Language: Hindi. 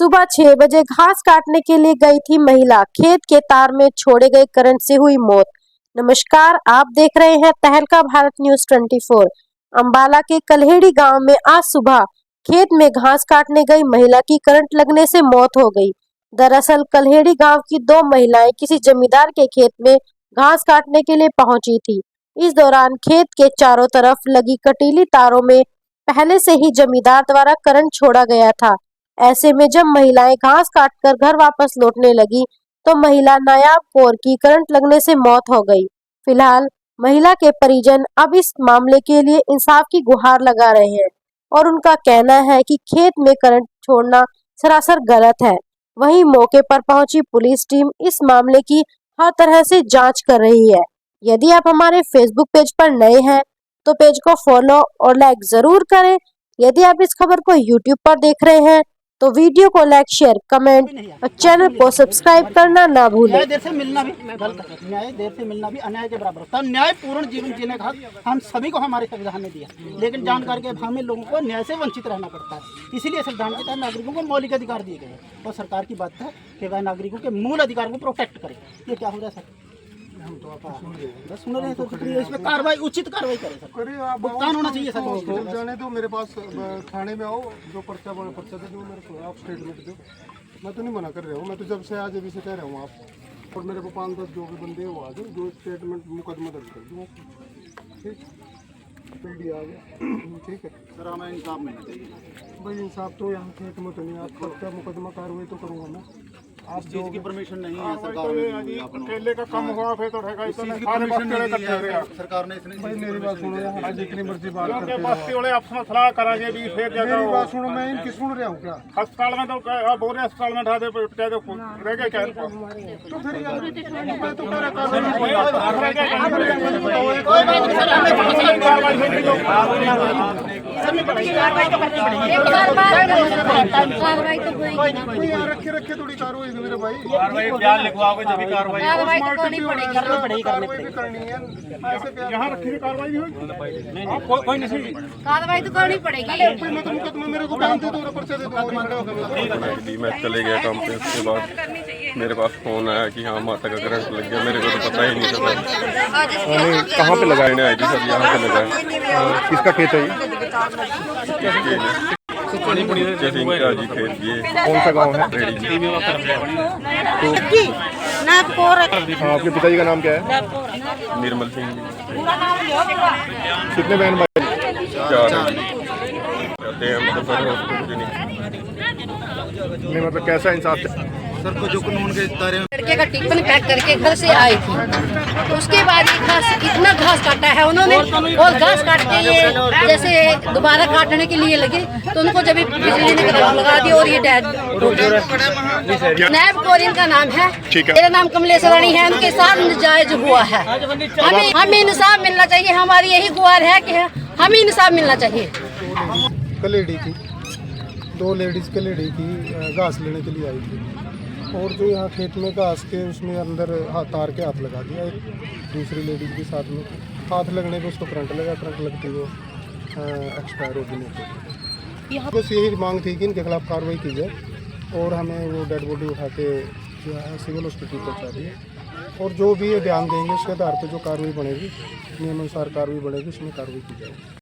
सुबह 6 बजे घास काटने के लिए गई थी महिला, खेत के तार में छोड़े गए करंट से हुई मौत। नमस्कार, आप देख रहे हैं तहलका भारत न्यूज 24। अंबाला के कल्हेड़ी गांव में आज सुबह खेत में घास काटने गई महिला की करंट लगने से मौत हो गई। दरअसल कल्हेड़ी गांव की दो महिलाएं किसी जमींदार के खेत में घास काटने के लिए पहुंची थी। इस दौरान खेत के चारों तरफ लगी कटीली तारों में पहले से ही जमींदार द्वारा करंट छोड़ा गया था। ऐसे में जब महिलाएं घास काटकर घर वापस लौटने लगी तो महिला नायाब कौर की करंट लगने से मौत हो गई। फिलहाल महिला के परिजन अब इस मामले के लिए इंसाफ की गुहार लगा रहे हैं और उनका कहना है कि खेत में करंट छोड़ना सरासर गलत है। वहीं मौके पर पहुंची पुलिस टीम इस मामले की हर तरह से जांच कर रही है। यदि आप हमारे फेसबुक पेज पर नए हैं तो पेज को फॉलो और लाइक जरूर करें। यदि आप इस खबर को यूट्यूब पर देख रहे हैं तो वीडियो को लाइक, शेयर, कमेंट और चैनल को सब्सक्राइब करना ना भूलें। न्याय देर से मिलना भी न्याय देर से मिलना भी अन्याय के बराबर होता है। न्याय पूर्ण जीवन जीने का हक हम सभी को हमारे संविधान ने दिया, लेकिन जानकर के हमें लोगों को न्याय से वंचित रहना पड़ता है। इसीलिए संविधान के तहत नागरिकों को मौलिक अधिकार दिए गए हैं और सरकार की बात है कि वह नागरिकों के मूल अधिकार को प्रोटेक्ट करे। ये क्या हो रहा है सर? हम तो आपको सुन रहे हैं तो इसमें कार्रवाई, उचित कार्रवाई करें सर। भुगतान होना चाहिए सर। जाने दो, मेरे पास थाने में आओ, जो पर्चा दे दो मेरे को, आप स्टेटमेंट दो। मैं तो नहीं मना कर रहा हूँ, मैं तो जब से आज अभी से कह रहा हूँ आप, और मेरे को 5-10 जो भी बंदे वो आ जाओ, जो स्टेटमेंट मुकदमा दर्ज कर दूँ। ठीक, पीडी आ गया। ठीक है सर, हमें इंसाफ मिलना चाहिए भाई। इंसाफ तो यहाँ खेत में तो नहीं, आप पर्चा मुकदमा कार्रवाई तो करूँगा मैं। आप चीज की परमिशन नहीं है सरकार अकेले का कम हुआ फिर तो रहेगा, सरकार ने इसने। भाई मेरी बात सुनो, आज जितनी मर्जी बात करते हो। बस्ती वाले आपस सलाह कराएंगे भी फिर मेरी बात सुनो, मैं इनकी सुन रहा हूँ क्या? अस्पताल में तो बोल रहे अस्पताल में ढा दे रह गए क्या तो फिर यार मैं तो मेरा रखे थोड़ी कार्रवाई मेरे भाई। बयान लिखवाओगे जब भी कार्रवाई करनी है। यहाँ रखी कार्रवाई नहीं होगी, कोई नहीं कार्रवाई तो करनी पड़ेगी। मैं तो मुकदमा मेरे को बयान दे दो, पर्चा दे दो। मैं चले गया काम पे, उसके बाद मेरे पास फोन आया कि हाँ माता का करंट लग गया। मेरे को तो पता ही नहीं चला। कहाँ पे लगाए? आई थी सब यहाँ पे लगाए। किसका खेत है ये? जी खेत ये कौन सा गांव है? आपके पिताजी का नाम क्या है? निर्मल सिंह जी। कितने बहन भाई? 4 कहते हैं हम तो सर हॉस्पिटल नहीं, मतलब कैसा इंसाफ सर को जो कानून के दायरे में लड़के का टिफिन पैक करके घर से आई थी, उसके बाद ये घास, इतना घास काटा है उन्होंने, और घास काट के ये जैसे दोबारा काटने के लिए लगे तो उनको जब बिजली ने करंट लगा दी और ये डेड। नायब कौर इनका नाम है, मेरा नाम कमलेश रानी है। उनके साथ नाजायज हुआ है। हमें इंसाफ मिलना चाहिए। हमारी यही गुहार है कि हमें इंसाफ मिलना चाहिए। कलेड़ी की 2 लेडीज कलेड़ी की घास लेने के लिए आई थी, और जो यहाँ खेत में घास के उसमें अंदर तार के हाथ लगा दिया। एक दूसरी लेडीज के साथ में हाथ लगने पे उसको करंट लगा, करंट लगती वो एक्सपायर हो गई। बस यही मांग थी कि इनके खिलाफ कार्रवाई की जाए और हमें वो डेड बॉडी उठा के जो है सिविल हॉस्पिटल पहुँचा दिए, और जो भी ये बयान देंगे उसके आधार पर जो कार्रवाई बनेगी, नियमानुसार कार्रवाई बनेगी, उसमें कार्रवाई की जाएगी।